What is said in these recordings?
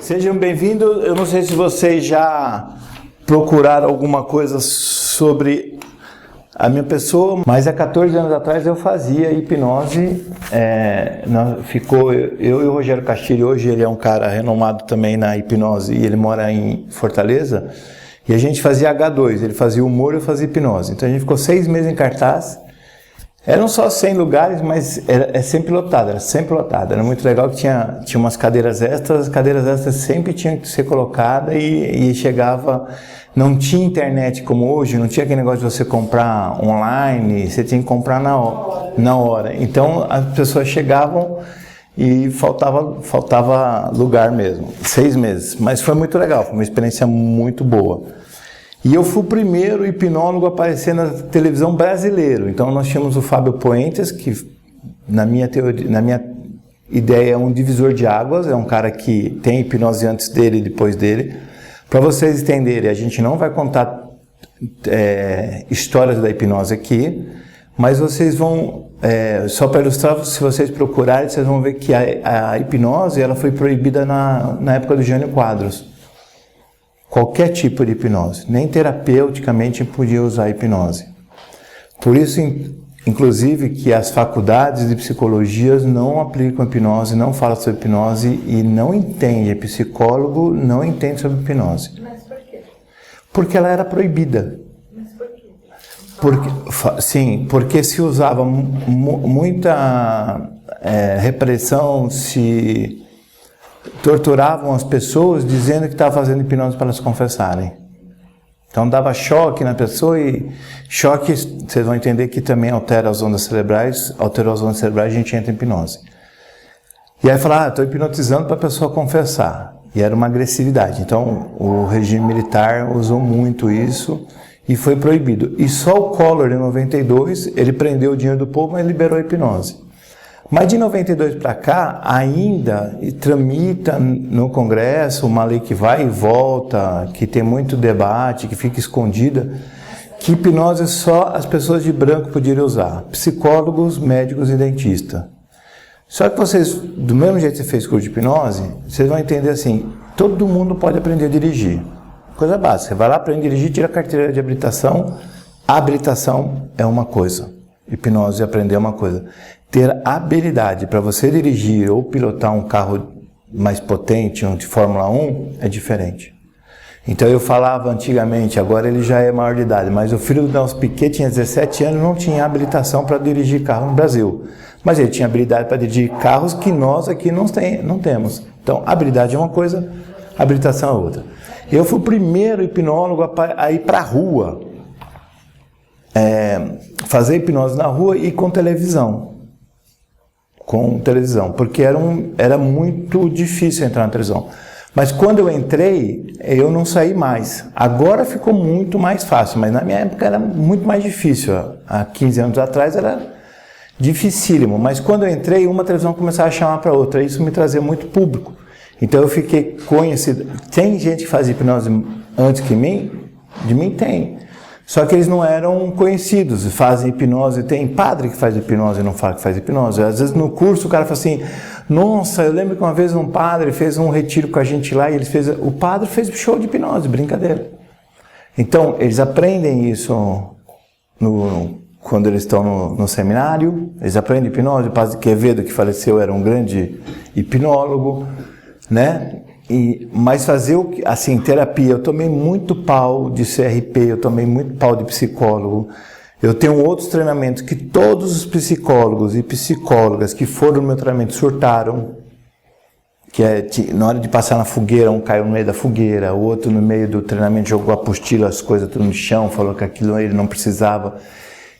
Sejam bem-vindos. Eu não sei se vocês já procuraram alguma coisa sobre a minha pessoa, mas há 14 anos atrás eu fazia hipnose. Ficou eu e o Rogério Castilho. Hoje ele é um cara renomado também na hipnose e ele mora em Fortaleza. E a gente fazia H2, ele fazia humor e eu fazia hipnose. Então a gente ficou 6 meses em cartaz. Eram só 100 lugares, mas era sempre lotado, Era muito legal que tinha umas cadeiras extras, as cadeiras extras sempre tinham que ser colocadas e chegava... Não tinha internet como hoje, não tinha aquele negócio de você comprar online, você tinha que comprar na hora. Então as pessoas chegavam e faltava lugar mesmo. 6 meses, mas foi muito legal, foi uma experiência muito boa. E eu fui o primeiro hipnólogo a aparecer na televisão brasileiro. Então nós tínhamos o Fábio Puentes, que na minha ideia é um divisor de águas, é um cara que tem hipnose antes dele e depois dele. Para vocês entenderem, a gente não vai contar histórias da hipnose aqui, mas vocês vão, só para ilustrar, se vocês procurarem, vocês vão ver que a hipnose ela foi proibida na época do Jânio Quadros. Qualquer tipo de hipnose, nem terapeuticamente podia usar hipnose. Por isso, inclusive, que as faculdades de psicologia não aplicam hipnose, não falam sobre hipnose e não entende, psicólogo não entende sobre hipnose. Mas por quê? Porque ela era proibida. Mas por quê? Porque se usava muita repressão, se torturavam as pessoas dizendo que estava fazendo hipnose para elas confessarem. Então dava choque na pessoa e choque, vocês vão entender que também altera as ondas cerebrais, alterou as ondas cerebrais, a gente entra em hipnose. E aí falar, estou hipnotizando para a pessoa confessar. E era uma agressividade. Então o regime militar usou muito isso e foi proibido. E só o Collor, em 92, ele prendeu o dinheiro do povo, mas liberou a hipnose. Mas de 92 para cá, ainda tramita no Congresso uma lei que vai e volta, que tem muito debate, que fica escondida, que hipnose só as pessoas de branco poderiam usar, psicólogos, médicos e dentistas. Só que vocês, do mesmo jeito que você fez curso de hipnose, vocês vão entender assim, todo mundo pode aprender a dirigir. Coisa básica, você vai lá, aprende a dirigir, tira a carteira de habilitação. A habilitação é uma coisa, hipnose aprender é uma coisa. Ter habilidade para você dirigir ou pilotar um carro mais potente, um de Fórmula 1, é diferente. Então eu falava antigamente, agora ele já é maior de idade, mas o filho do Nelson Piquet tinha 17 anos e não tinha habilitação para dirigir carro no Brasil. Mas ele tinha habilidade para dirigir carros que nós aqui não temos. Então, habilidade é uma coisa, habilitação é outra. Eu fui o primeiro hipnólogo a ir para a rua, fazer hipnose na rua e com televisão. Porque era muito difícil entrar na televisão. Mas quando eu entrei, eu não saí mais. Agora ficou muito mais fácil, mas na minha época era muito mais difícil. Há 15 anos atrás era dificílimo, mas quando eu entrei, uma televisão começava a chamar para outra, isso me trazia muito público. Então eu fiquei conhecido. Tem gente que faz hipnose antes de mim tem. Só que eles não eram conhecidos, fazem hipnose, tem padre que faz hipnose e não fala que faz hipnose. Às vezes no curso o cara fala assim, nossa, eu lembro que uma vez um padre fez um retiro com a gente lá e o padre fez show de hipnose, brincadeira. Então, eles aprendem isso quando eles estão no seminário, eles aprendem hipnose. O padre Quevedo, que faleceu, era um grande hipnólogo, né? Mas fazer terapia, eu tomei muito pau de CRP, eu tomei muito pau de psicólogo. Eu tenho outros treinamentos que todos os psicólogos e psicólogas que foram no meu treinamento surtaram, que na hora de passar na fogueira, um caiu no meio da fogueira, o outro no meio do treinamento jogou a apostila, as coisas tudo no chão, falou que aquilo ele não precisava.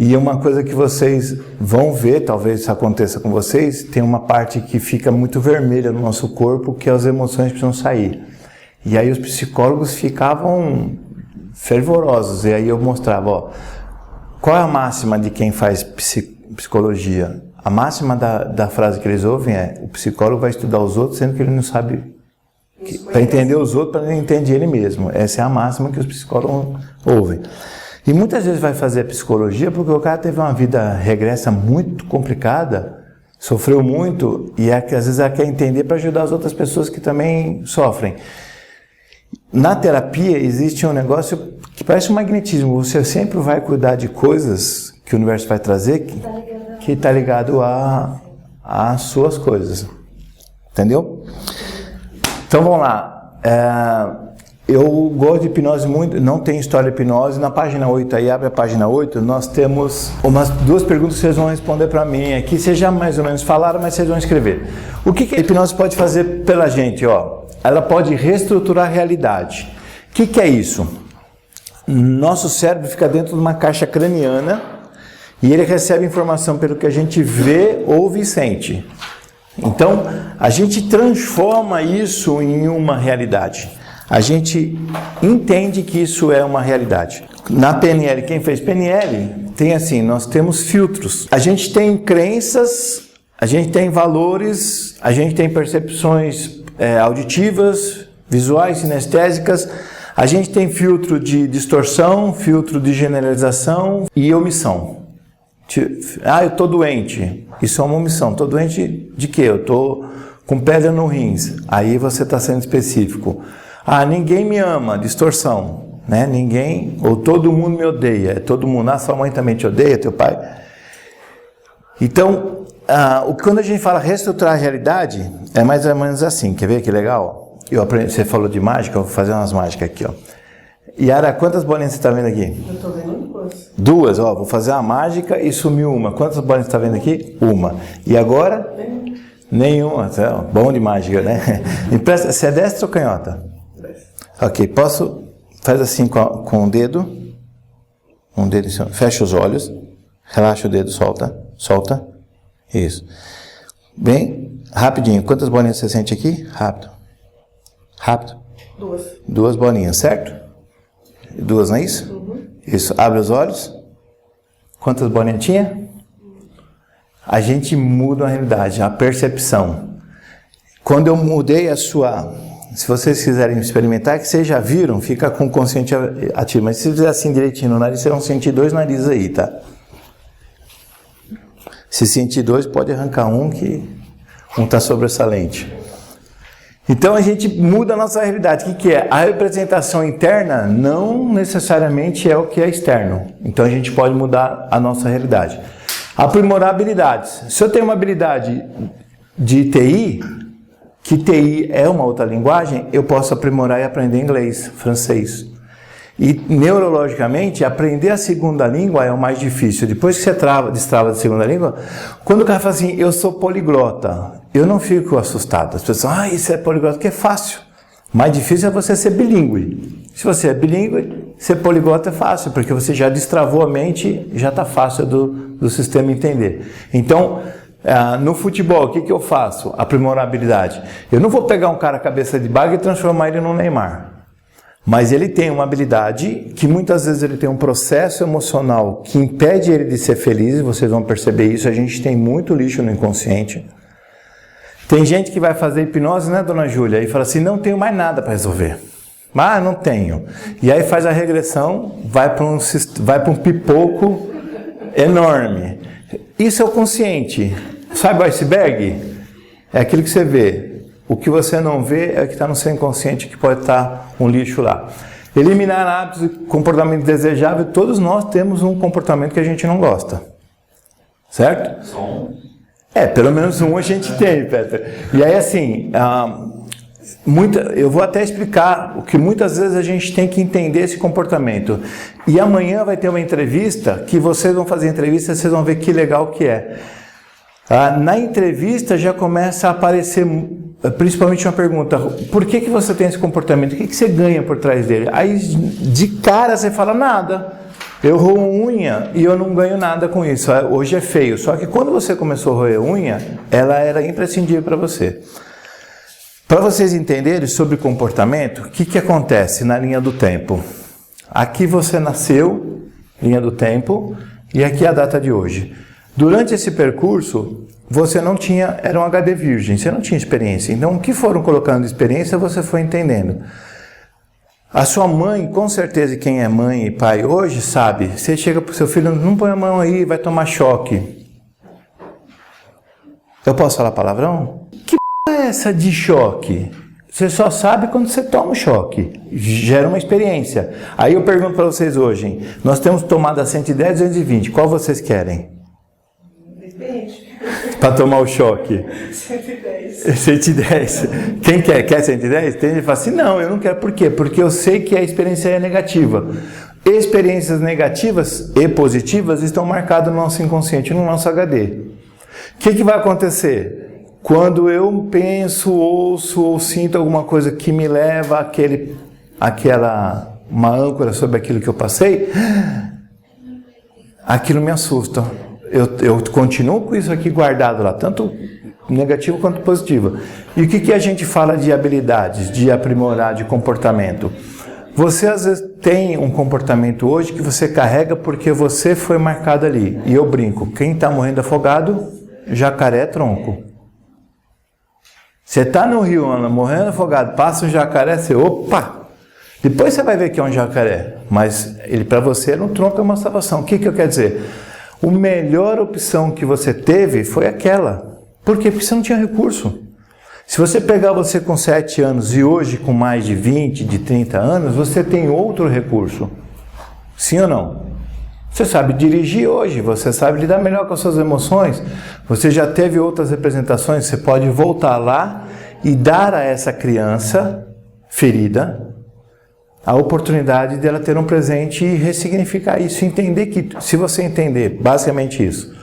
E uma coisa que vocês vão ver, talvez isso aconteça com vocês, tem uma parte que fica muito vermelha no nosso corpo, que as emoções precisam sair. E aí os psicólogos ficavam fervorosos, e aí eu mostrava, qual é a máxima de quem faz psicologia? A máxima da frase que eles ouvem é, o psicólogo vai estudar os outros, sendo que ele não sabe, para entender os outros, para não entender ele mesmo. Essa é a máxima que os psicólogos ouvem. E muitas vezes vai fazer psicologia porque o cara teve uma vida regressa muito complicada, sofreu muito e às vezes ela quer entender para ajudar as outras pessoas que também sofrem. Na terapia existe um negócio que parece um magnetismo. Você sempre vai cuidar de coisas que o universo vai trazer que está ligado às suas coisas. Entendeu? Então vamos lá. Eu gosto de hipnose muito, não tem história de hipnose. Na página 8 aí, abre a página 8, nós temos umas 2 perguntas que vocês vão responder para mim aqui. Vocês já mais ou menos falaram, mas vocês vão escrever. O que a hipnose pode fazer pela gente? Ela pode reestruturar a realidade. O que é isso? Nosso cérebro fica dentro de uma caixa craniana e ele recebe informação pelo que a gente vê, ouve e sente. Então, a gente transforma isso em uma realidade. A gente entende que isso é uma realidade. Na PNL, quem fez PNL, tem assim, nós temos filtros. A gente tem crenças, a gente tem valores, a gente tem percepções auditivas, visuais, sinestésicas, a gente tem filtro de distorção, filtro de generalização e omissão. Eu estou doente, isso é uma omissão. Estou doente de quê? Eu estou com pedra no rins. Aí você está sendo específico. Ninguém me ama, distorção, né? Ninguém, ou todo mundo me odeia, todo mundo, sua mãe também te odeia, teu pai. Então, quando a gente fala reestruturar a realidade, é mais ou menos assim, quer ver que legal? Você falou de mágica, eu vou fazer umas mágicas aqui, Yara, quantas bolinhas você está vendo aqui? Eu estou vendo 2. 2, vou fazer uma mágica e sumiu uma. Quantas bolinhas você está vendo aqui? Uma. E agora? Nenhuma. Bom de mágica, né? Empresta, você é destra ou canhota? Ok, faz assim com o dedo, um dedo, fecha os olhos, relaxa o dedo, solta, isso. Bem, rapidinho, quantas bolinhas você sente aqui? Rápido. 2. 2 bolinhas, certo? 2, não é isso? Uhum. Isso, abre os olhos, quantas bolinhas tinha? A gente muda a realidade, a percepção. Quando eu mudei se vocês quiserem experimentar, que vocês já viram, fica com o consciente ativo. Mas se fizer assim direitinho no nariz, vocês vão sentir 2 narizes aí, tá? Se sentir 2, pode arrancar um, que um está sobressalente. Então a gente muda a nossa realidade. O que é? A representação interna não necessariamente é o que é externo. Então a gente pode mudar a nossa realidade. Aprimorar habilidades. Se eu tenho uma habilidade de TI, que TI é uma outra linguagem, eu posso aprimorar e aprender inglês, francês. E neurologicamente, aprender a segunda língua é o mais difícil. Depois que você destrava de segunda língua, quando o cara fala assim, eu sou poliglota, eu não fico assustado. As pessoas falam, isso é poliglota, que é fácil. O mais difícil é você ser bilíngue. Se você é bilíngue, ser poliglota é fácil, porque você já destravou a mente, já está fácil do sistema entender. Então, no futebol, o que eu faço? Aprimorar a habilidade. Eu não vou pegar um cara cabeça de baga e transformar ele no Neymar. Mas ele tem uma habilidade que muitas vezes ele tem um processo emocional que impede ele de ser feliz, vocês vão perceber isso, a gente tem muito lixo no inconsciente. Tem gente que vai fazer hipnose, né, dona Júlia? E fala assim, não tenho mais nada para resolver. Não tenho. E aí faz a regressão, vai para um pipoco enorme. Isso é o consciente. Sabe o iceberg? É aquilo que você vê. O que você não vê é o que está no seu inconsciente, que pode estar um lixo lá. Eliminar hábitos e comportamento desejável. Todos nós temos um comportamento que a gente não gosta. Certo? Só um? Pelo menos um a gente tem, Peter. E aí assim, eu vou até explicar o que muitas vezes a gente tem que entender esse comportamento. E amanhã vai ter uma entrevista, que vocês vão fazer entrevista, vocês vão ver que legal que é. Na entrevista já começa a aparecer principalmente uma pergunta, por que você tem esse comportamento? O que você ganha por trás dele? Aí de cara você fala, nada. Eu roo unha e eu não ganho nada com isso. Hoje é feio. Só que quando você começou a roer unha, ela era imprescindível para você. Para vocês entenderem sobre comportamento, o que acontece na linha do tempo? Aqui você nasceu, linha do tempo, e aqui a data de hoje. Durante esse percurso, você não tinha, era um HD virgem, você não tinha experiência. Então, o que foram colocando de experiência, você foi entendendo. A sua mãe, com certeza, quem é mãe e pai hoje, sabe, você chega para o seu filho, não põe a mão aí, vai tomar choque. Eu posso falar palavrão? Que é essa de choque? Você só sabe quando você toma o choque. Gera uma experiência. Aí eu pergunto para vocês hoje, nós temos tomada 110 e 220. Qual vocês querem? Depende. Para tomar o choque. 110. 110. Quem quer? Quer 110? Tem gente que fala assim, não, eu não quero. Por quê? Porque eu sei que a experiência é negativa. Experiências negativas e positivas estão marcadas no nosso inconsciente, no nosso HD. O que vai acontecer? Quando eu penso, ouço ou sinto alguma coisa que me leva uma âncora sobre aquilo que eu passei, aquilo me assusta. Eu continuo com isso aqui guardado lá, tanto negativo quanto positivo. E o que a gente fala de habilidades, de aprimorar, de comportamento? Você às vezes tem um comportamento hoje que você carrega porque você foi marcado ali. E eu brinco, quem está morrendo afogado, jacaré é tronco. Você está no rio, Ana, morrendo afogado, passa um jacaré, você, opa! Depois você vai ver que é um jacaré. Mas ele para você era um tronco, é uma salvação. O que eu quero dizer? A melhor opção que você teve foi aquela. Por quê? Porque você não tinha recurso. Se você pegar você com 7 anos e hoje com mais de 20, de 30 anos, você tem outro recurso. Sim ou não? Você sabe dirigir hoje, você sabe lidar melhor com as suas emoções, você já teve outras representações, você pode voltar lá e dar a essa criança ferida a oportunidade dela ter um presente e ressignificar isso, entender que, se você entender basicamente isso,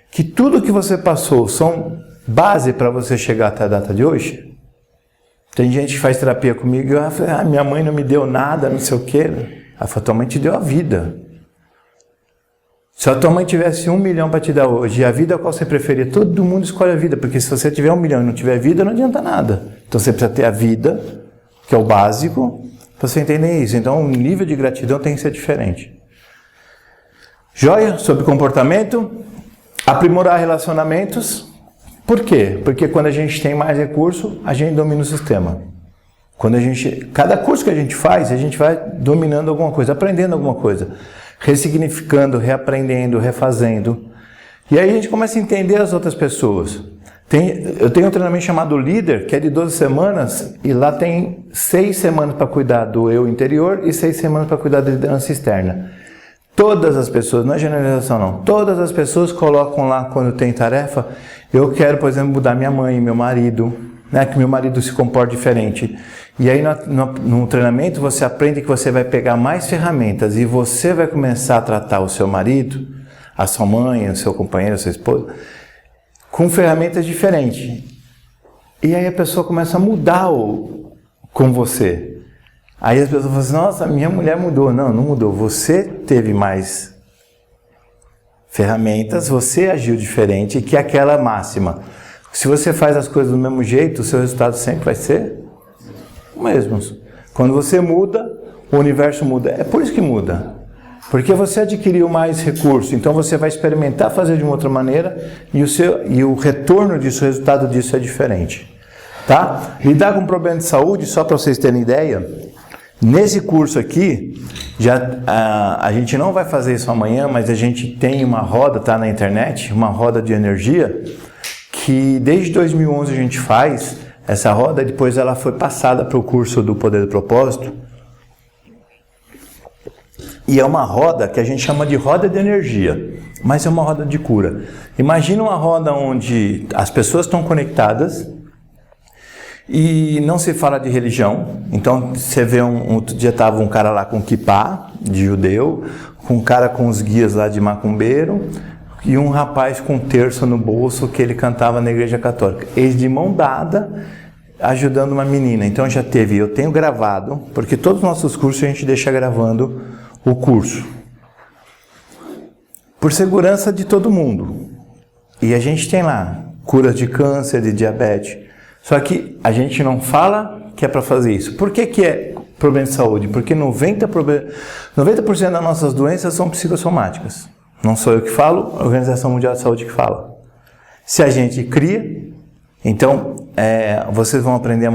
que tudo que você passou são base para você chegar até a data de hoje. Tem gente que faz terapia comigo e eu falo, minha mãe não me deu nada, não sei o quê. Ela falou, tua mãe te deu a vida. Se a tua mãe tivesse 1 milhão para te dar hoje, e a vida qual você preferia? Todo mundo escolhe a vida, porque se você tiver 1 milhão e não tiver vida, não adianta nada. Então você precisa ter a vida, que é o básico, para você entender isso. Então o nível de gratidão tem que ser diferente. Joia? Sobre comportamento, aprimorar relacionamentos. Por quê? Porque quando a gente tem mais recurso, a gente domina o sistema. Cada curso que a gente faz, a gente vai dominando alguma coisa, aprendendo alguma coisa. Ressignificando, reaprendendo, refazendo. E aí a gente começa a entender as outras pessoas. Eu tenho um treinamento chamado Líder, que é de 12 semanas, e lá tem 6 semanas para cuidar do eu interior e 6 semanas para cuidar da liderança externa. Todas as pessoas, não é generalização não, todas as pessoas colocam lá quando tem tarefa, eu quero, por exemplo, mudar minha mãe, meu marido, né, que meu marido se comporte diferente. E aí no treinamento você aprende que você vai pegar mais ferramentas e você vai começar a tratar o seu marido, a sua mãe, o seu companheiro, a sua esposa, com ferramentas diferentes. E aí a pessoa começa a mudar com você. Aí as pessoas falam assim, nossa, minha mulher mudou. Não mudou. Você teve mais ferramentas, você agiu diferente, que é aquela máxima. Se você faz as coisas do mesmo jeito, o seu resultado sempre vai ser o mesmo. Quando você muda, o universo muda. É por isso que muda. Porque você adquiriu mais recurso, então você vai experimentar fazer de uma outra maneira e o retorno disso, o resultado disso é diferente. Tá? Lidar com problema de saúde, só para vocês terem ideia, nesse curso aqui, a gente não vai fazer isso amanhã, mas a gente tem uma roda, tá na internet, uma roda de energia, que desde 2011 a gente faz essa roda, depois ela foi passada para o curso do Poder do Propósito. E é uma roda que a gente chama de roda de energia, mas é uma roda de cura. Imagina uma roda onde as pessoas estão conectadas e não se fala de religião. Então você vê outro dia estava um cara lá com kippah, de judeu, um cara com os guias lá de macumbeiro, e um rapaz com um terço no bolso que ele cantava na igreja católica. Eles de mão dada, ajudando uma menina. Então eu tenho gravado, porque todos os nossos cursos a gente deixa gravando o curso. Por segurança de todo mundo. E a gente tem lá curas de câncer, de diabetes. Só que a gente não fala que é para fazer isso. Por que é problema de saúde? Porque 90% das nossas doenças são psicossomáticas. Não sou eu que falo, a Organização Mundial de Saúde que fala. Se a gente cria, então vocês vão aprender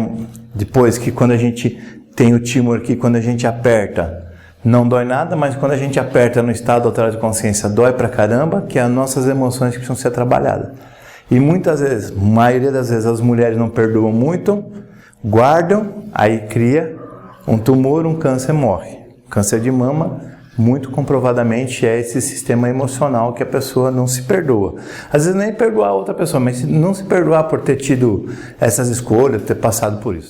depois que quando a gente tem o timor aqui, quando a gente aperta, não dói nada, mas quando a gente aperta no estado alterado de consciência, dói pra caramba, que é as nossas emoções que precisam ser trabalhadas. E muitas vezes, maioria das vezes, as mulheres não perdoam muito, guardam, aí cria um tumor, um câncer, morre. Câncer de mama, muito comprovadamente, é esse sistema emocional que a pessoa não se perdoa. Às vezes nem perdoar a outra pessoa, mas não se perdoar por ter tido essas escolhas, ter passado por isso.